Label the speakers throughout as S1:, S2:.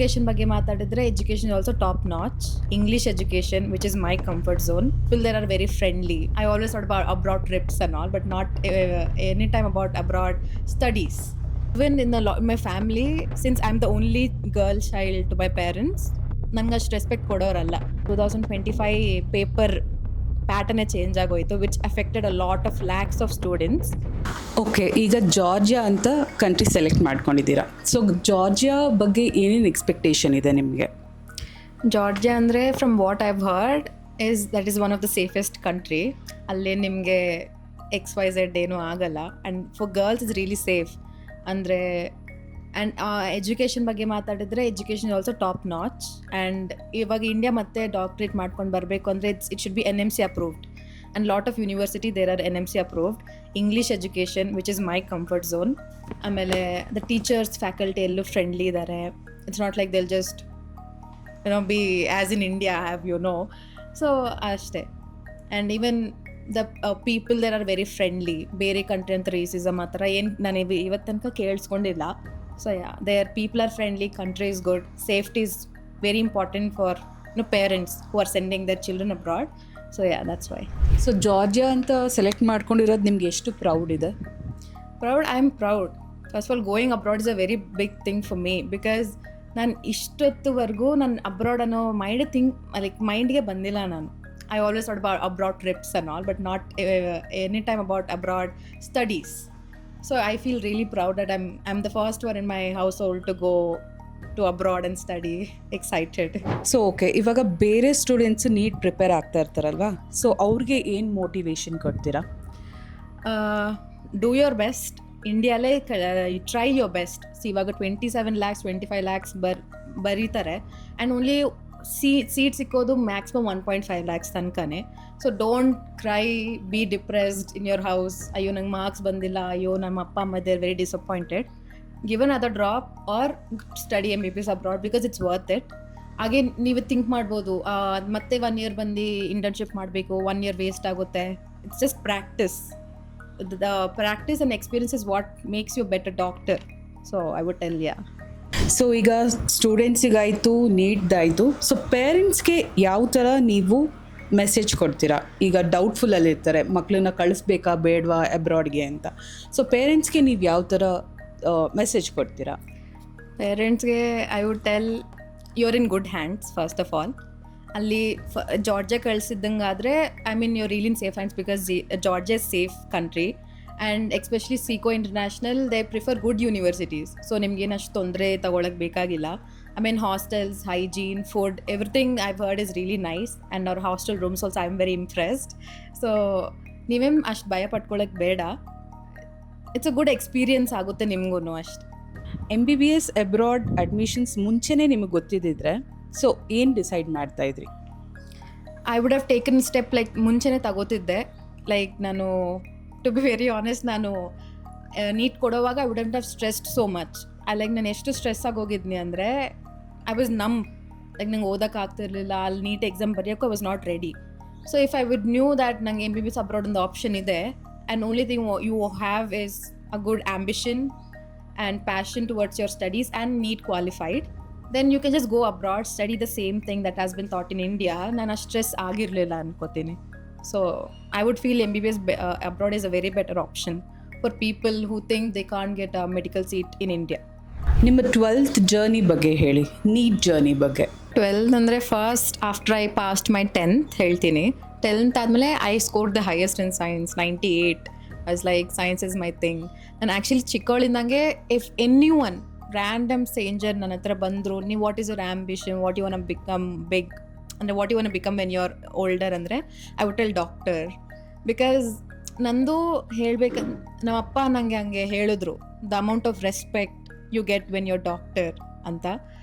S1: Education ಬಗ್ಗೆ ಮಾತಾಡಿದ್ರೆ education also top notch. English education, which is my comfort zone. People there are very friendly. I always thought about abroad trips and all, but not anytime about abroad studies. Even in my family, since I'm the only girl child to my parents, ನಂಗೆ ಅಷ್ಟು respect ಕೊಡೋರಲ್ಲ. 2025 paper ಪ್ಯಾಟರ್ನೇ change ಆಗೋಯ್ತು, which affected a lot of lakhs of students.
S2: Okay, ಈಗ Georgia ಅಂತ country select ಮಾಡ್ಕೊಂಡಿದ್ದೀರಾ. So Georgia ಬಗ್ಗೆ ಏನೇನು expectation ಇದೆ ನಿಮಗೆ?
S1: ಜಾರ್ಜಿಯಾ ಅಂದರೆ from what I've heard that is one of the safest country. ಅಲ್ಲಿ ನಿಮಗೆ XYZ ಏನೂ ಆಗಲ್ಲ. And for girls is really safe. ಅಂದರೆ ಆ್ಯಂಡ್ ಎಜುಕೇಷನ್ ಬಗ್ಗೆ ಮಾತಾಡಿದ್ರೆ education also top notch. And ಇವಾಗ ಇಂಡಿಯಾ ಮತ್ತೆ ಡಾಕ್ಟ್ರೇಟ್ ಮಾಡ್ಕೊಂಡು ಬರಬೇಕು ಅಂದರೆ it should be NMC approved. And lot of university there are NMC approved. English education, which is my comfort zone. ಆಮೇಲೆ the teachers, faculty ಎಲ್ಲೂ friendly ಇದ್ದಾರೆ. It's not like they'll just be as in India have so ಅಷ್ಟೇ. And even the people there are very friendly. ಬೇರೆ country ಅಂತ racism ಆ ಥರ ಏನು ನಾನು ಇವತ್ತು ತನಕ ಕೇಳಿಸ್ಕೊಂಡಿಲ್ಲ. So yeah, their people are friendly, country is good, safety is very important for parents who are sending their children abroad. So yeah, that's why.
S2: So Georgia ಅಂತ select ಮಾಡ್ಕೊಂಡಿರೋದು ನಿಮ್ಗೆ ಎಷ್ಟು ಪ್ರೌಡ್ ಇದೆ?
S1: I'm proud. First of all, going abroad is a very big thing for me because ನಾನು ಇಷ್ಟೊತ್ತುವರೆಗೂ ನಾನು abroad ಅನ್ನೋ ಮೈಂಡ್ಗೆ ಬಂದಿಲ್ಲ ನಾನು. I always thought about abroad trips and all, but not anytime about abroad studies. So I feel really proud that I'm the first one in my household to go to abroad and study. Excited.
S2: So okay, ಇವಾಗ ಬೇರೆ students neat prepare ಆಗ್ತಾ ಇರ್ತಾರಲ್ವಾ, so ಅವ್ರಿಗೆ ಏನು motivation ಕೊಡ್ತೀರಾ?
S1: Do your best. ಇಂಡಿಯಾಲೇ try your best. ಇವಾಗ 27 lakhs 25 lakhs ಬರೀತಾರೆ. And only seat ಸಿಕ್ಕೋದು ಮ್ಯಾಕ್ಸಿಮಮ್ 1.5 lakhs ತನಕನೇ. So don't cry, be depressed in your house. ಅಯ್ಯೋ ನಂಗೆ ಮಾರ್ಕ್ಸ್ ಬಂದಿಲ್ಲ, ಅಯ್ಯೋ ನಮ್ಮ ಅಪ್ಪ ಅಮ್ಮ there very disappointed. Give another drop or study MBBS abroad because it's worth it. ಹಾಗೆ ನೀವು ಥಿಂಕ್ ಮಾಡ್ಬೋದು ಮತ್ತೆ 1 year ಬಂದು ಇಂಟರ್ನ್ಶಿಪ್ ಮಾಡಬೇಕು, 1 year ವೇಸ್ಟ್ ಆಗುತ್ತೆ. It's just practice. The practice and experience is what makes you better doctor. So I would tell ya.
S2: So ಈಗ ಸ್ಟೂಡೆಂಟ್ಸಿಗಾಯಿತು, ನೀಟ್ದಾಯಿತು, so ಪೇರೆಂಟ್ಸ್ಗೆ ಯಾವ ಥರ ನೀವು ಮೆಸೇಜ್ ಕೊಡ್ತೀರಾ? ಈಗ ಡೌಟ್ಫುಲ್ಲಲ್ಲಿ ಇರ್ತಾರೆ, ಮಕ್ಕಳನ್ನ ಕಳಿಸ್ಬೇಕಾ ಬೇಡವಾ ಅಬ್ರಾಡ್ಗೆ ಅಂತ. ಸೊ ಪೇರೆಂಟ್ಸ್ಗೆ ನೀವು ಯಾವ ಥರ ಮೆಸೇಜ್ ಕೊಡ್ತೀರಾ?
S1: ಪೇರೆಂಟ್ಸ್ಗೆ I would tell your in good hands first of all. ಅಲ್ಲಿ ಜಾರ್ಜಿಯಾ ಕಳಿಸಿದ್ದಂಗೆ ಆದರೆ you're really in safe hands because Georgia is safe country. And especially SECO International, they prefer good universities. So ನಿಮ್ಗೇನು ಅಷ್ಟು ತೊಂದರೆ ತಗೊಳಕ್ಕೆ ಬೇಕಾಗಿಲ್ಲ. Hostels, hygiene, food, everything I've heard is really nice. And our hostel rooms also I'm very impressed. So ನೀವೇನು ಅಷ್ಟು ಭಯ ಪಟ್ಕೊಳ್ಳೋಕ್ಕೆ ಬೇಡ. It's a good experience ಆಗುತ್ತೆ ನಿಮಗೂ ಅಷ್ಟು.
S2: MBBS ಅಬ್ರಾಡ್ ಅಡ್ಮಿಷನ್ಸ್ ಮುಂಚೆನೇ ನಿಮಗೆ ಗೊತ್ತಿದ್ದಿದ್ರೆ ಸೊ ಏನು ಡಿಸೈಡ್ ಮಾಡ್ತಾ ಇದ್ರಿ?
S1: I would have taken step ಮುಂಚೆನೇ ತಗೋತಿದ್ದೆ. ನಾನು ಟು ಬಿ ವೆರಿ ಆನೆಸ್ಟ್, ನಾನು ನೀಟ್ ಕೊಡೋವಾಗ I wouldn't have stressed so much. ನಾನು ಎಷ್ಟು ಸ್ಟ್ರೆಸ್ ಆಗೋಗಿದ್ನಿ ಅಂದರೆ ಐ ವಾಸ್ ನಂಗೆ ಓದೋಕೆ ಆಗ್ತಿರ್ಲಿಲ್ಲ. ಅಲ್ಲಿ ನೀಟ್ ಎಕ್ಸಾಮ್ ಬರೆಯೋಕ್ಕೂ I was not ready. So if I would knew that ನಂಗೆ MBBS ಅಬ್ರಾಡ್ ಒಂದು ಆಪ್ಷನ್ ಇದೆ and only thing you have is a good ambition and passion towards your studies and need qualified, then you can just go abroad, study the same thing that has been taught in India. Nana stress agirlilla ankotini. So I would feel MBBS abroad is a very better option for people who think they can't get a medical seat in India.
S2: ನಿಮ್ಮ 12th journey ಬಗ್ಗೆ ಹೇಳಿ, neat journey ಬಗ್ಗೆ.
S1: 12th ಅಂದರೆ first after I passed my 10th ಹೇಳ್ತೀನಿ. 10th ಆದಮೇಲೆ I scored the highest in science, 98. I was science is my thing. ನಾನು actually ಚಿಕ್ಕವಳಿಂದಂಗೆ if any one random stranger ನನ್ನ ಹತ್ರ ಬಂದರು, ನೀವು what is your ambition, what you want become big ಅಂದರೆ what you want become when you are older ಅಂದರೆ I would tell doctor. Because ನಂದು ಹೇಳ್ಬೇಕು, ನಮ್ಮಪ್ಪ ನನಗೆ ಹಂಗೆ ಹೇಳಿದ್ರು, the amount of respect you get when you're doctor anta.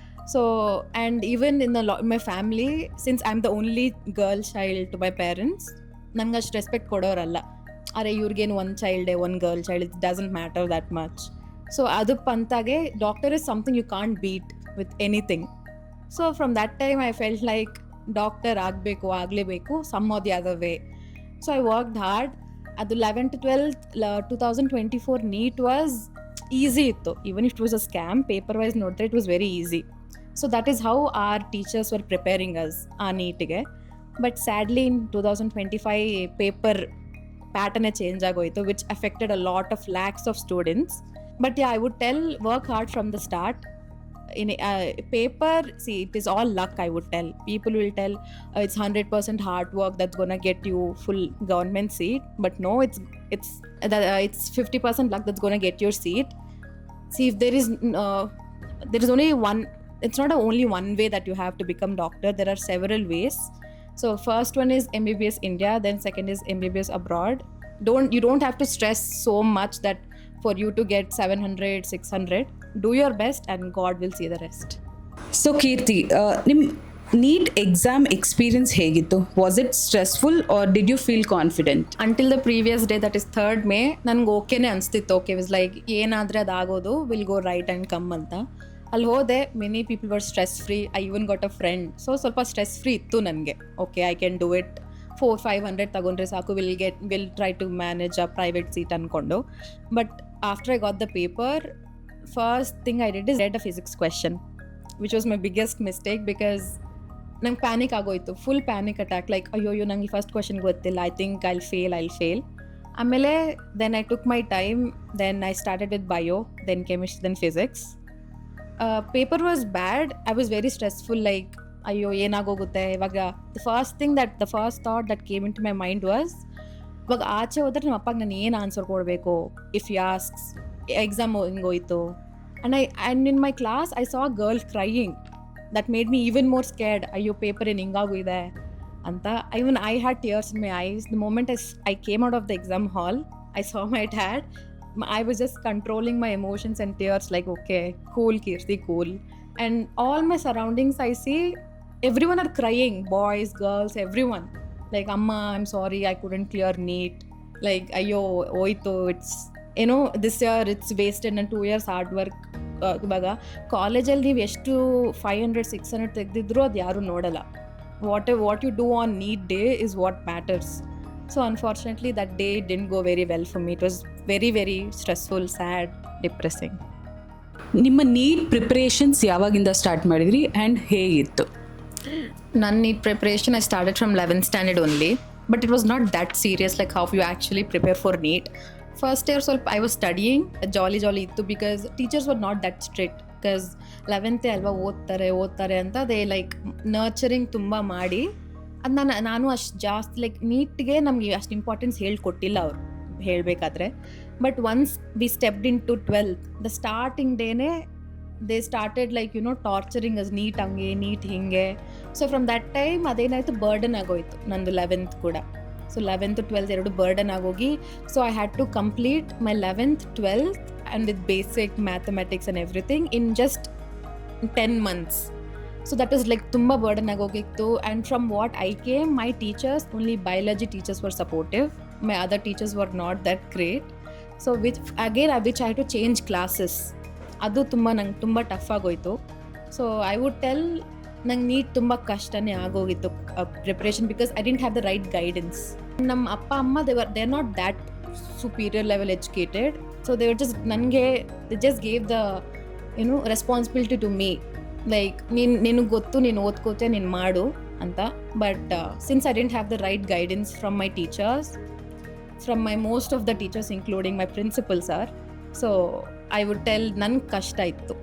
S1: So and even in my family, since I'm the only girl child to my parents, ನಂಗೆ ಅಷ್ಟು respect ಕೊಡೋರಲ್ಲ. ಅರೆ ಇವ್ರಿಗೇನು ಒಂದು ಚೈಲ್ಡೇ, ಒಂದು girl child, it doesn't matter that much. So ಅದು ಪಂತಾಗೆ doctor is something you can't beat with anything. So from that time I felt doctor ಆಗಲೇಬೇಕು some or the other way. So I worked hard. ಅದು 11th to 12th 2024 NEET was easy ಇತ್ತು. Even it was a scam, paper wise ನೋಡಿದ್ರೆ it was very easy. So that is how our teachers were preparing us ಆ ನೀಟಿಗೆ. But sadly in 2025 paper ಪ್ಯಾಟರ್ನೇ change ಆಗೋಯಿತು, which affected a lot of lakhs of students. But I would tell work hard from the start. In paper, see, it is all luck, I would tell. People will tell it's 100% hard work that's gonna get you full government seat, but no, it's 50% luck that's gonna get your seat. See, if there is only one, it's not only one way that you have to become doctor. There are several ways. So first one is MBBS India, then second is MBBS abroad. You don't have to stress so much that for you to get 700, 600. Do your best and God will see the rest.
S2: So Keerthi, ನಿಮ್ಮ NEET exam experience ಹೇಗಿತ್ತು? Was it stressful or did you feel confident?
S1: Until the previous day, that is 3rd May, ನನಗೆ ಓಕೆನೇ ಅನಿಸ್ತಿತ್ತು. Okay, is like ಏನಾದರೆ ಅದಾಗೋದು, will go right and come ಅಂತ. ಅಲ್ಲಿ ಹೋದೆ, many people were stress free. I even got a friend, so ಸ್ವಲ್ಪ stress free ಇತ್ತು ನನಗೆ. Okay, I can do it. 400-500 ತಗೊಂಡ್ರೆ ಸಾಕು, will try to manage a private seat ಅಂದ್ಕೊಂಡು. But after I got the paper, first thing I did is read a physics question, which was my biggest mistake because ನಂಗೆ panic ಆಗೋಯ್ತು, full panic attack. Like ಅಯ್ಯೋ ನಂಗೆ first question ಗೊತ್ತಿಲ್ಲ, I think I'll fail. ಆಮೇಲೆ then I took my time, then I started with bio, then chemistry, then physics. Paper was bad. I was very stressful, like ಅಯ್ಯೋ ಏನಾಗೋಗುತ್ತೆ ಇವಾಗ. The first thought that came into my mind was, ಇವಾಗ ಆಚೆ ಹೋದ್ರೆ ನಮ್ಮ ಅಪ್ಪಗೆ ನಾನು ಏನು ಆನ್ಸರ್ ಕೊಡಬೇಕು ಇಫ್ ಯು ಆಸ್ಕ್ಸ್. ಎಕ್ಸಾಮ್ ಹಿಂಗೋಯ್ತು. and in my class I saw a girl crying. That made me even more scared. ಅಯ್ಯೋ ಪೇಪರ್ ಏನು ಹಿಂಗಾಗೋಗಿದೆ ಅಂತ. Even I had tears in my eyes. The moment I came out of the exam hall, I saw my dad. I was just controlling my emotions and tears, like, okay, cool Kirti, cool. And all my surroundings, I see everyone are crying, boys, girls, everyone. Like, Amma, I'm sorry, I couldn't clear NEET. Like, ಅಯ್ಯೋ ಹೋಯ್ತು, it's this year it's wasted. ನನ್ನ 2 years hard work. ಇವಾಗ ಕಾಲೇಜಲ್ಲಿ ನೀವು ಎಷ್ಟು 500-600 ತೆಗೆದಿದ್ರು ಅದು ಯಾರೂ ನೋಡಲ್ಲ. What you do on NEET day is what matters. So unfortunately that day didn't go very well for me. It was very very stressful, sad, depressing.
S2: ನಿಮ್ಮ NEET preparations ಯಾವಾಗಿಂದ start ಮಾಡಿದ್ರಿ ಆ್ಯಂಡ್ ಹೇಗಿತ್ತು?
S1: ನನ್ನ NEET preparation I started from 11th standard only, but it was not that serious like how you actually prepare for NEET. First year ಸ್ವಲ್ಪ I was studying, ಜಾಲಿ ಇತ್ತು, because teachers were not that strict. Because 11th ಅಲ್ವಾ, ಓದ್ತಾರೆ ಅಂತ they like nurturing ತುಂಬ ಮಾಡಿ. ಅದು ನಾನು ಅಷ್ಟು ಜಾಸ್ತಿ ಲೈಕ್ ನೀಟ್ಗೆ ನಮಗೆ ಅಷ್ಟು ಇಂಪಾರ್ಟೆನ್ಸ್ ಹೇಳ್ಕೊಟ್ಟಿಲ್ಲ ಅವರು ಹೇಳಬೇಕಾದ್ರೆ. But once we stepped into 12th, the starting ಡೇನೇ they started like torturing us, NEET ಹಂಗೆ, ನೀಟ್ ಹಿಂಗೆ. ಸೊ ಫ್ರಮ್ ದಟ್ ಟೈಮ್ ಅದೇನಾಯಿತು, ಬರ್ಡನ್ ಆಗೋಯ್ತು ನಂದು 11th ಕೂಡ. ಸೊ 11th 12th ಎರಡು ಬರ್ಡನ್ ಆಗೋಗಿ, so I had to complete my 11th 12th and with basic mathematics and everything in just 10 months. So that is like ತುಂಬ burden ಆಗೋಗಿತ್ತು. And from what I came, my teachers, only biology teachers were supportive, my other teachers were not that great. So which I to change classes. ಅದು ನಂಗೆ ತುಂಬ tough ಆಗೋಯಿತು. So I would tell, ನಂಗೆ NEET ತುಂಬ ಕಷ್ಟನೇ ಆಗೋಗಿತ್ತು preparation, because I didn't have the right guidance. ನಮ್ಮ ಅಪ್ಪ ಅಮ್ಮ they are not that superior level educated. So they were they just gave the responsibility to me, like ನಿನಗೆ ಗೊತ್ತು, ನೀನು ಓದ್ಕೋತೆ, ನೀನು ಮಾಡು ಅಂತ. But since I didn't have the right guidance from my teachers, from my most of the teachers including my principal sir, so I would tell, ನನ್ಗೆ ಕಷ್ಟ ಇತ್ತು.